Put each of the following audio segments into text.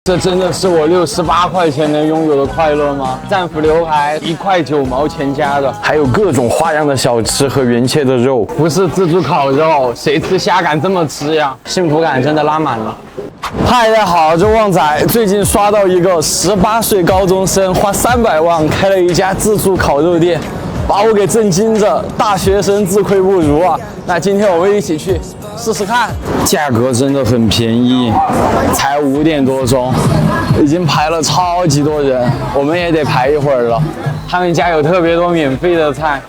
这真的是我68块钱能拥有的快乐吗？战斧牛排1块9毛钱加的，还有各种花样的小吃和原切的肉，不是自助烤肉，谁吃虾敢这么吃呀？幸福感真的拉满了。嗨，大家好，这旺仔最近刷到一个18岁高中生花300万开了一家自助烤肉店，把我给震惊着。大学生自愧不如啊！那今天我们一起去试试看，价格真的很便宜，才5点多钟，已经排了超级多人，我们也得排一会儿了。他们家有特别多免费的菜，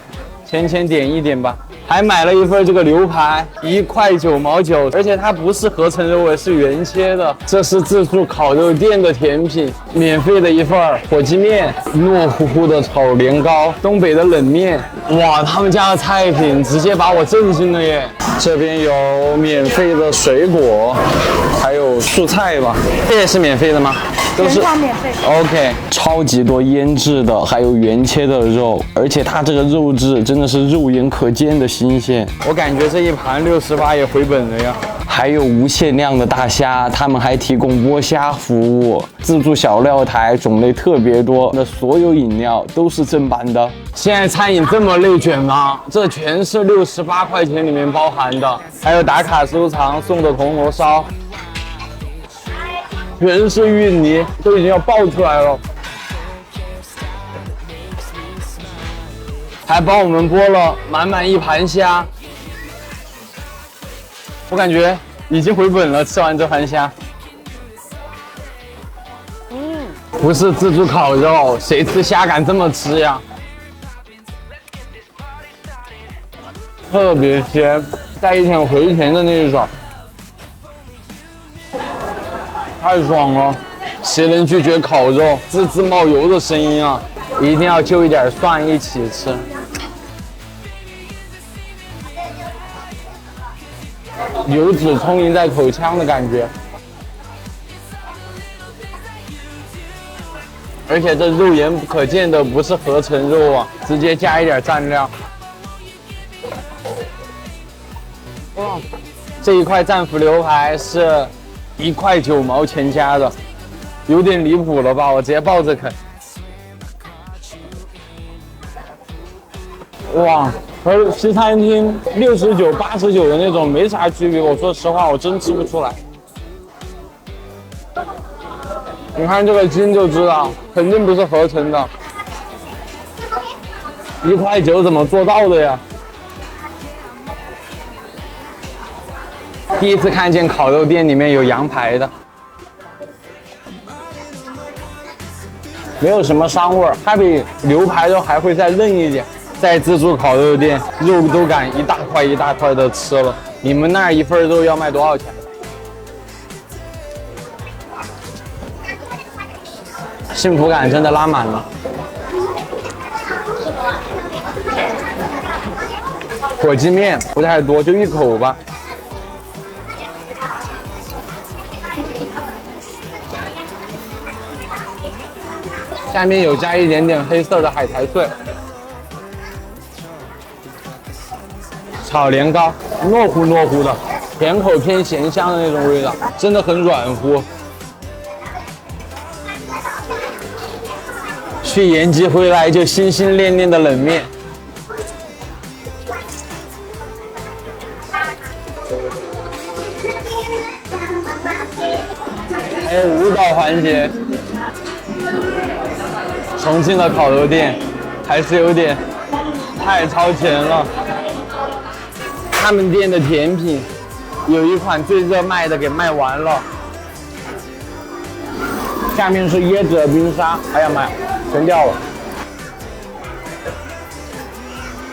浅点一点吧。还买了一份这个牛排，1块9毛9，而且它不是合成肉，是原切的。这是自助烤肉店的甜品，免费的一份火鸡面，糯乎乎的炒年糕，东北的冷面。哇，他们家的菜品直接把我震惊了耶！这边有免费的水果，还有蔬菜吧，这也是免费的吗？都是免费。OK， 超级多腌制的，还有原切的肉，而且它这个肉质真的是肉眼可见的新鲜。我感觉这一盘68也回本了呀。还有无限量的大虾，他们还提供剥虾服务。自助小料台种类特别多，那所有饮料都是正版的。现在餐饮这么内卷吗？这全是68块钱里面包含的，还有打卡收藏送的铜锣烧。全是芋泥，都已经要爆出来了，还帮我们剥了满满一盘虾，我感觉已经回本了。吃完这盘虾，不是自助烤肉，谁吃虾敢这么吃呀？特别鲜，带一点回甜的那种。太爽了！谁能拒绝烤肉滋滋冒油的声音啊？一定要就一点蒜一起吃。油脂充盈在口腔的感觉，而且这肉眼可见的不是合成肉啊，直接加一点蘸料。哇，这一块战斧牛排是1块9毛钱加的，有点离谱了吧？我直接抱着啃。哇，和西餐厅69、89的那种没啥区别。我说实话，我真吃不出来。你看这个筋就知道，肯定不是合成的。1块9怎么做到的呀？第一次看见烤肉店里面有羊排的，没有什么膻味儿，它比牛排肉还会再嫩一点。在自助烤肉店，肉都敢一大块一大块的吃了。你们那儿一份肉要卖多少钱？幸福感真的拉满了。火鸡面不太多，就1口吧。下面有加一点点黑色的海苔碎，炒年糕，糯乎的，甜口偏咸香的那种味道，真的很软乎。去延吉回来就心心念念的冷面，还有舞蹈环节。重庆的烤肉店还是有点太超前了。他们店的甜品有一款最热卖的给卖完了，下面是椰子的冰沙，哎呀妈呀，全掉了。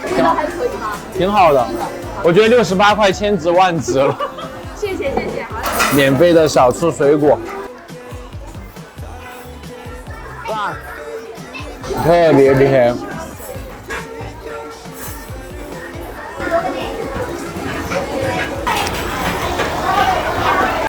还可以吗？挺好的，我觉得68块千值万值了。谢谢。免费的小吃水果，哇，特别甜。